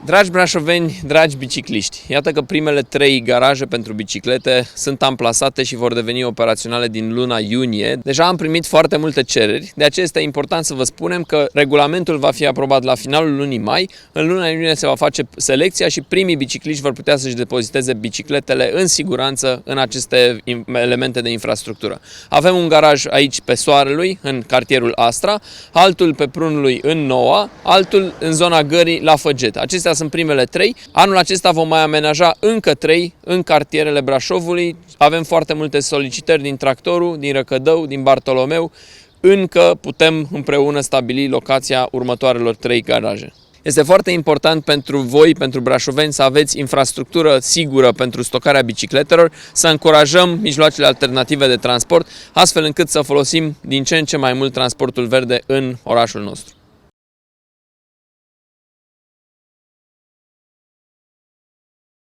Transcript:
Dragi brașoveni, dragi bicicliști, iată că primele 3 garaje pentru biciclete sunt amplasate și vor deveni operaționale din luna iunie. Deja am primit foarte multe cereri, de aceea este important să vă spunem că regulamentul va fi aprobat la finalul lunii mai. În luna iunie se va face selecția și primii bicicliști vor putea să-și depoziteze bicicletele în siguranță în aceste elemente de infrastructură. Avem un garaj aici pe Soarelui, în cartierul Astra, altul pe Prunului în Noua, altul în zona Gării la Făget. Acestea sunt primele 3. Anul acesta vom mai amenaja încă 3 în cartierele Brașovului. Avem foarte multe solicitări din Tractorul, din Răcădău, din Bartolomeu. Încă putem împreună stabili locația următoarelor 3 garaje. Este foarte important pentru voi, pentru brașoveni, să aveți infrastructură sigură pentru stocarea bicicletelor, să încurajăm mijloacele alternative de transport, astfel încât să folosim din ce în ce mai mult transportul verde în orașul nostru.